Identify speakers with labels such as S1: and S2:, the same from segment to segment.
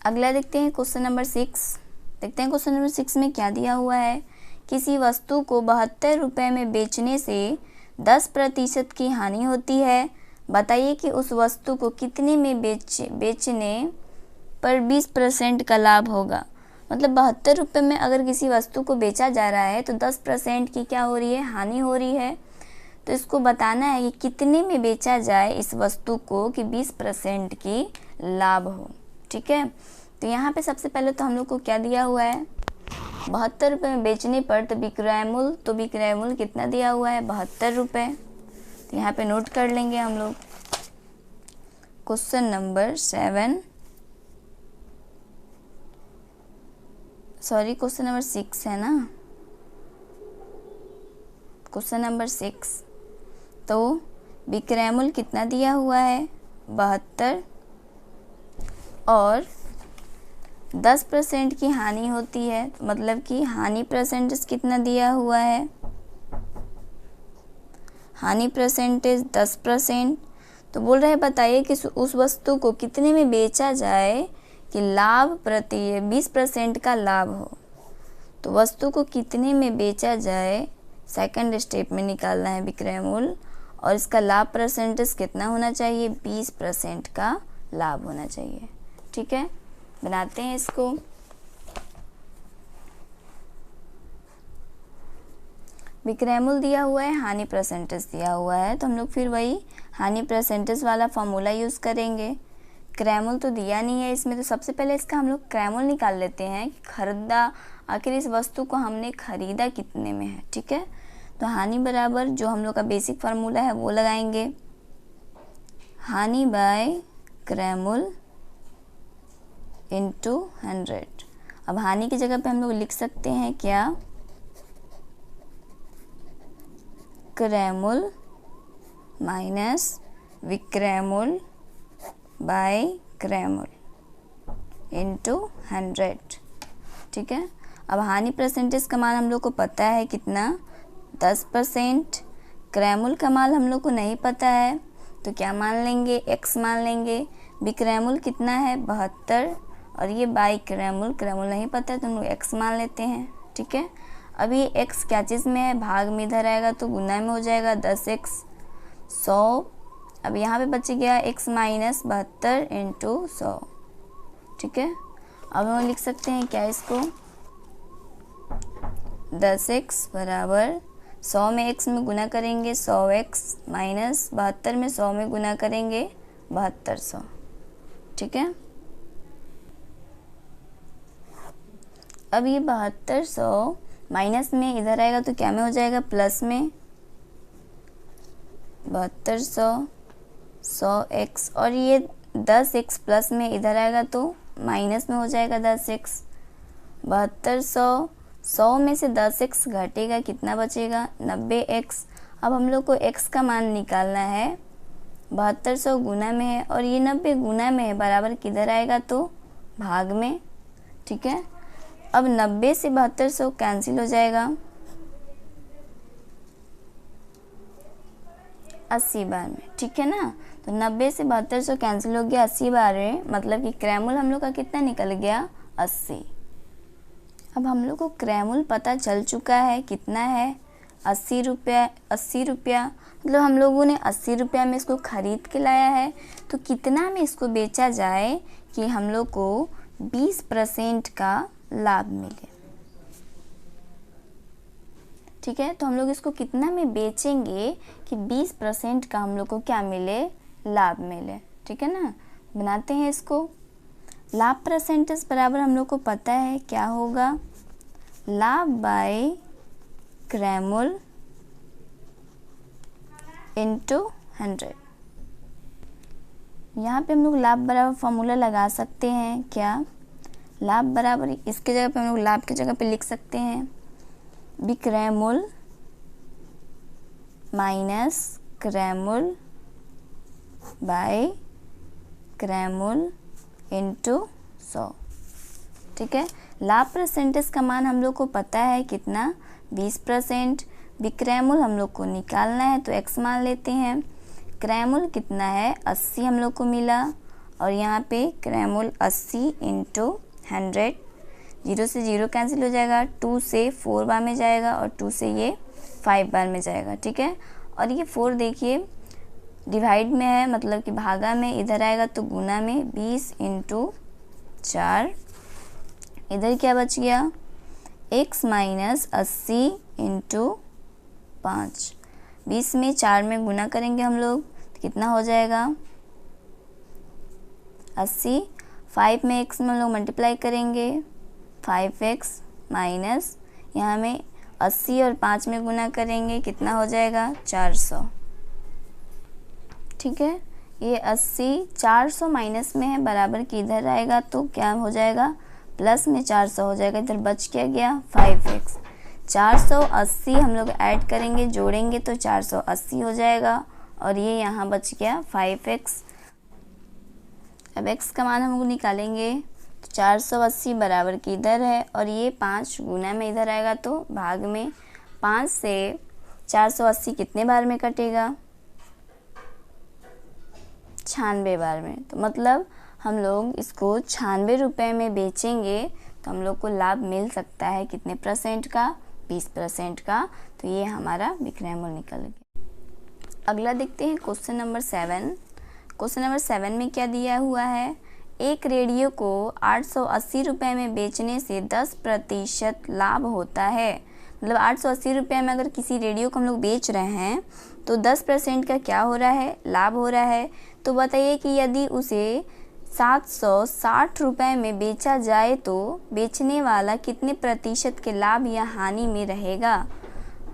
S1: अगला देखते हैं क्वेश्चन नंबर 6। देखते हैं क्वेश्चन नंबर 6 में क्या दिया हुआ है। किसी वस्तु को 72 रुपये में बेचने से 10% की हानि होती है। बताइए कि उस वस्तु को कितने में बेचने पर 20% का लाभ होगा। मतलब 72 रुपये में अगर किसी वस्तु को बेचा जा रहा है तो 10% की क्या हो रही है, हानि हो रही है। तो इसको बताना है कि कितने में बेचा जाए इस वस्तु को कि 20% की लाभ हो। ठीक है, तो यहाँ पे सबसे पहले तो हम लोग को क्या दिया हुआ है, 72 रुपये में बेचने पर तो विक्रय मूल्य कितना दिया हुआ है, 72 रुपये। तो यहाँ पे नोट कर लेंगे हम लोग। क्वेश्चन नंबर 6 है ना, क्वेश्चन नंबर 6। तो विक्रय मूल्य कितना दिया हुआ है, 72, और 10% की हानि होती है, मतलब कि हानि परसेंटेज कितना दिया हुआ है, हानि परसेंटेज 10%। तो बोल रहे हैं बताइए कि उस वस्तु को कितने में बेचा जाए कि लाभ प्रति 20% का लाभ हो। तो वस्तु को कितने में बेचा जाए, सेकंड स्टेप में निकालना है विक्रय मूल्य, और इसका लाभ परसेंटेज कितना होना चाहिए, 20% का लाभ होना चाहिए। ठीक है, बनाते हैं इसको। विक्रय मूल्य दिया हुआ है, हानि परसेंटेज दिया हुआ है, तो हम लोग फिर वही हानि परसेंटेज वाला फॉर्मूला यूज़ करेंगे। क्रय मूल्य तो दिया नहीं है इसमें, तो सबसे पहले इसका हम लोग क्रय मूल्य निकाल लेते हैं कि खरीदा, आखिर इस वस्तु को हमने खरीदा कितने में है। ठीक है, तो हानि बराबर जो हम लोग का बेसिक फार्मूला है वो लगाएंगे, हानि बाय क्रय मूल्य इंटू 100। अब हानि की जगह पे हम लोग लिख सकते हैं क्या, क्रय मूल्य माइनस विक्रय मूल्य बाय क्रय मूल्य इंटू 100। ठीक है, अब हानि परसेंटेज का मान हम लोग को पता है कितना, 10%। क्रय मूल्य का मान हम लोग को नहीं पता है, तो क्या मान लेंगे, x मान लेंगे। विक्रय मूल्य कितना है, 72, और ये बाई क्रय मूल्य नहीं पता है तो हम लोग x मान लेते हैं। ठीक है, अब ये x क्या चीज़ में है, भाग में इधर आएगा तो गुना में हो जाएगा, 10x 100। अब यहाँ पे बच गया x माइनस 72 इंटू 100। ठीक है, अब हम लिख सकते हैं क्या इसको, 10x बराबर 100 में x में गुना करेंगे 100x माइनस 72 में 100 में गुना करेंगे 7200। ठीक है, अब ये 7200 माइनस में इधर आएगा तो क्या में हो जाएगा, प्लस में 7200 100x, और ये 10x प्लस में इधर आएगा तो माइनस में हो जाएगा 10x। 7200 100 में से 10x घटेगा, कितना बचेगा, 90x। अब हम लोग को x का मान निकालना है, 7200 गुना में है और ये 90 गुना में है, बराबर किधर आएगा तो भाग में। ठीक है, अब 90 से 7200 कैंसिल हो जाएगा 80 बार में। ठीक है ना, तो 90 से 7200 कैंसिल हो गया 80 बार में, मतलब कि क्रय मूल्य हम लोग का कितना निकल गया, 80। अब हम लोग को क्रय मूल्य पता चल चुका है, कितना है, 80 रुपया। 80 रुपया मतलब हम लोगों ने 80 रुपया में इसको खरीद के लाया है, तो कितना में इसको बेचा जाए कि हम लोग को 20% का लाभ मिले। ठीक है, तो हम लोग इसको कितना में बेचेंगे कि 20% का हम लोग को क्या मिले, लाभ मिले। ठीक है ना, बनाते हैं इसको। लाभ परसेंटेज बराबर हम लोग को पता है क्या होगा, लाभ बाय क्रय मूल्य इंटू 100। यहाँ पे हम लोग लाभ बराबर फॉर्मूला लगा सकते हैं क्या, लाभ बराबर इसके जगह पे हम लोग लाभ की जगह पे लिख सकते हैं विक्रय मूल्य माइनस क्रय मूल्य बाय क्रय मूल्य इंटू 100। ठीक है, लाभ परसेंटेज का मान हम लोग को पता है कितना, 20%। विक्रय मूल्य हम लोग को निकालना है तो x मान लेते हैं। क्रय मूल्य कितना है, 80 हम लोग को मिला, और यहाँ पे क्रैमोल 80 इंटू 100, 0 से 0 कैंसिल हो जाएगा, 2 से 4 बार में जाएगा और 2 से ये 5 बार में जाएगा, ठीक है। और ये 4 देखिए डिवाइड में है, मतलब कि भागा में, इधर आएगा तो गुना में, 20 इंटू 4, इधर क्या बच गया, x माइनस 80 इंटू 5, 20 में 4 में गुना करेंगे हम लोग तो कितना हो जाएगा 80, 5 में x में हम लोग मल्टीप्लाई करेंगे 5x माइनस यहाँ में 80 और 5 में गुना करेंगे कितना हो जाएगा 400, ठीक है। ये 80 400 माइनस में है, बराबर की इधर आएगा तो क्या हो जाएगा प्लस में 400 हो जाएगा, इधर बच क्या गया 5x, 480 हम लोग ऐड करेंगे जोड़ेंगे तो 480 हो जाएगा और ये यहाँ बच गया 5x। अब x का मान हम लोग निकालेंगे तो 480 बराबर की इधर है और ये 5 गुना में इधर आएगा तो भाग में, 5 से 480 कितने बार में कटेगा 96 बार में, तो मतलब हम लोग इसको 96 रुपये में बेचेंगे तो हम लोग को लाभ मिल सकता है कितने परसेंट का 20% का, तो ये हमारा विक्रय मूल्य निकल गया। अगला देखते हैं क्वेश्चन नंबर 7। क्वेश्चन नंबर 7 में क्या दिया हुआ है, एक रेडियो को 880 रुपये में बेचने से 10% लाभ होता है, मतलब 880 रुपये में अगर किसी रेडियो को हम लोग बेच रहे हैं तो 10% का क्या हो रहा है लाभ हो रहा है। तो बताइए कि यदि उसे 760 रुपये में बेचा जाए तो बेचने वाला कितने प्रतिशत के लाभ या हानि में रहेगा,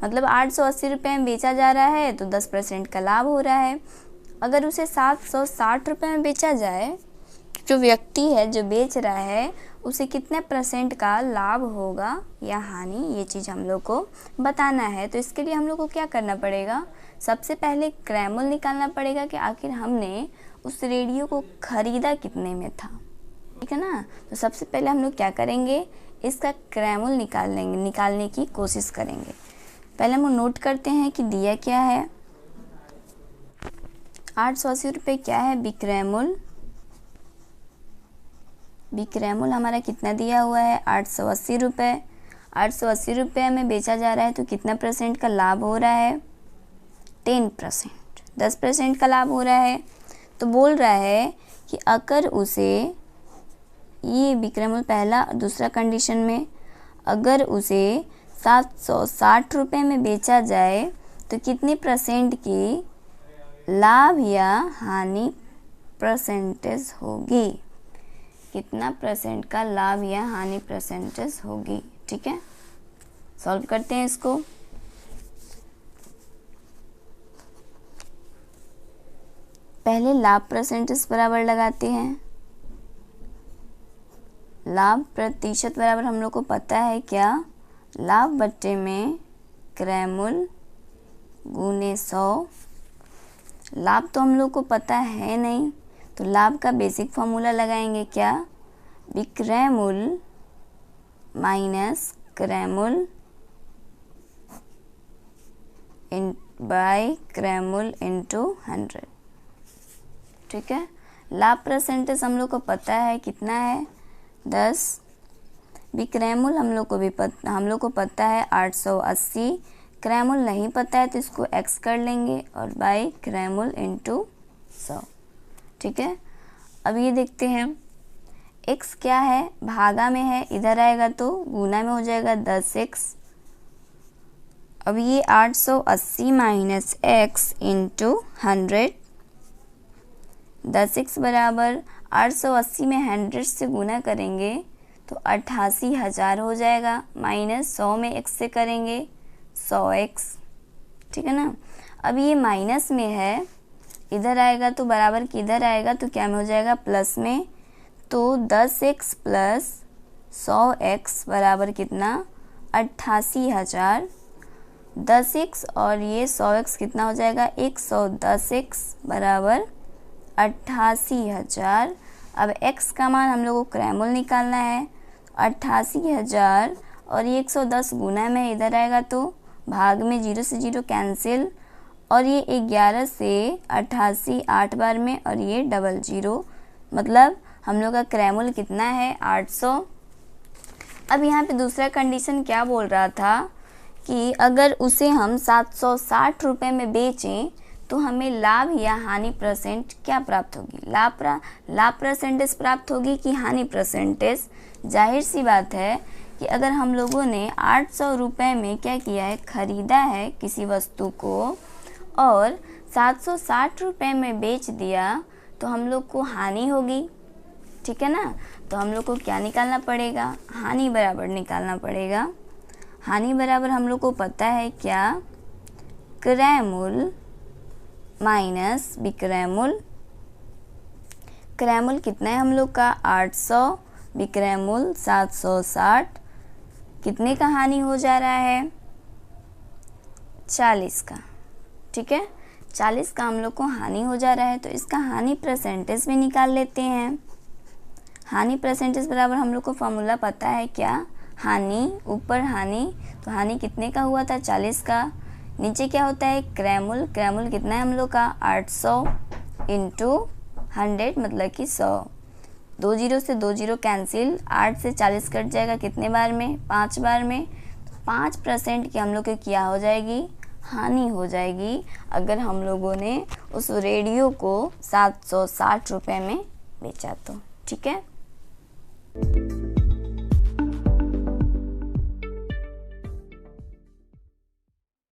S1: मतलब 880 रुपये में बेचा जा रहा है तो 10% का लाभ हो रहा है। अगर उसे 760 रुपये में बेचा जाए, जो व्यक्ति है जो बेच रहा है उसे कितने % का लाभ होगा या हानि, ये चीज़ हम लोग को बताना है। तो इसके लिए हम लोग को क्या करना पड़ेगा, सबसे पहले क्रय मूल्य निकालना पड़ेगा कि आखिर हमने उस रेडियो को ख़रीदा कितने में था, ठीक है ना। तो सबसे पहले हम लोग क्या करेंगे, इसका क्रय मूल्य निकालने की कोशिश करेंगे। पहले हम नोट करते हैं कि दिया क्या है, 880 रुपये क्या है विक्रय मूल्य, विक्रय मूल्य हमारा कितना दिया हुआ है 880 रुपये। 880 रुपये में बेचा जा रहा है तो कितना % का लाभ हो रहा है 10%, 10% का लाभ हो रहा है। तो बोल रहा है कि अगर उसे, ये विक्रय मूल्य पहला, दूसरा कंडीशन में अगर उसे 760 रुपये में बेचा जाए तो कितने % की लाभ या हानि परसेंटेज होगी, कितना % का लाभ या हानि परसेंटेज होगी, ठीक है। सॉल्व करते हैं इसको। पहले लाभ परसेंटेज बराबर लगाते हैं, लाभ प्रतिशत बराबर हम लोग को पता है क्या, लाभ बट्टे में क्रय मूल्य गुने 100। लाभ तो हम लोग को पता है नहीं, तो लाभ का बेसिक फॉर्मूला लगाएंगे क्या, विक्रय मूल्य माइनस क्रय मूल्य बाय क्रय मूल्य इंटू 100, ठीक है। लाभ परसेंटेज हम लोग को पता है कितना है 10, विक्रय मूल्य हम लोग को पता है 880, क्रय मूल्य नहीं पता है तो इसको x कर लेंगे और बाय क्रय मूल्य इंटू 100, ठीक है। अब ये देखते हैं x क्या है, भागा में है, इधर आएगा तो गुना में हो जाएगा 10x। अब ये 880 माइनस x इंटू 100, 10x बराबर 880 में 100 से गुना करेंगे तो 88,000 हो जाएगा, माइनस 100 में x से करेंगे 100x, ठीक है ना। अब ये माइनस में है, इधर आएगा तो बराबर की इधर आएगा तो क्या में हो जाएगा प्लस में, तो 10x प्लस 100x बराबर कितना 88,000, 10x और ये 100x कितना हो जाएगा 110x बराबर 88,000। अब x का मान हम लोग को क्रय मूल्य निकालना है, 88,000 और ये 110 गुना में इधर आएगा तो भाग में 0 से 0 कैंसिल, और ये 11 से 88 8 बार में और ये 00 मतलब हम लोग का क्रैमुल कितना है 800। अब यहाँ पे दूसरा कंडीशन क्या बोल रहा था कि अगर उसे हम 760 रुपये में बेचें तो हमें लाभ या हानि परसेंट क्या प्राप्त होगी, लाभ परसेंटेज प्राप्त होगी कि हानि परसेंटेज। जाहिर सी बात है कि अगर हम लोगों ने 800 रुपये में क्या किया है, ख़रीदा है किसी वस्तु को और 760 रुपये में बेच दिया तो हम लोग को हानि होगी, ठीक है ना। तो हम लोग को क्या निकालना पड़ेगा, हानि बराबर निकालना पड़ेगा। हानि बराबर हम लोग को पता है क्या, क्रैमुल माइनस विक्रयमूल। क्रैमुल कितना है हम लोग का 800, विक्रयमूल 760। कितने का हानि हो जा रहा है, 40 का, ठीक है। 40 का हम लोग को हानि हो जा रहा है, तो इसका हानि परसेंटेज भी निकाल लेते हैं। हानि परसेंटेज बराबर हम लोग को फॉर्मूला पता है क्या, हानि ऊपर हानि, तो हानि कितने का हुआ था 40 का। नीचे क्या होता है क्रैमुल, क्रैमुल कितना है हम लोग का 800 इंटू 100 मतलब कि 100। 2 जीरो से 2 जीरो कैंसिल, 8 से 40 कट जाएगा कितने बार में, 5 बार में। 5% की हम लोग की क्या हो जाएगी, हानि हो जाएगी अगर हम लोगों ने उस रेडियो को 760 रुपये में बेचा तो, ठीक है।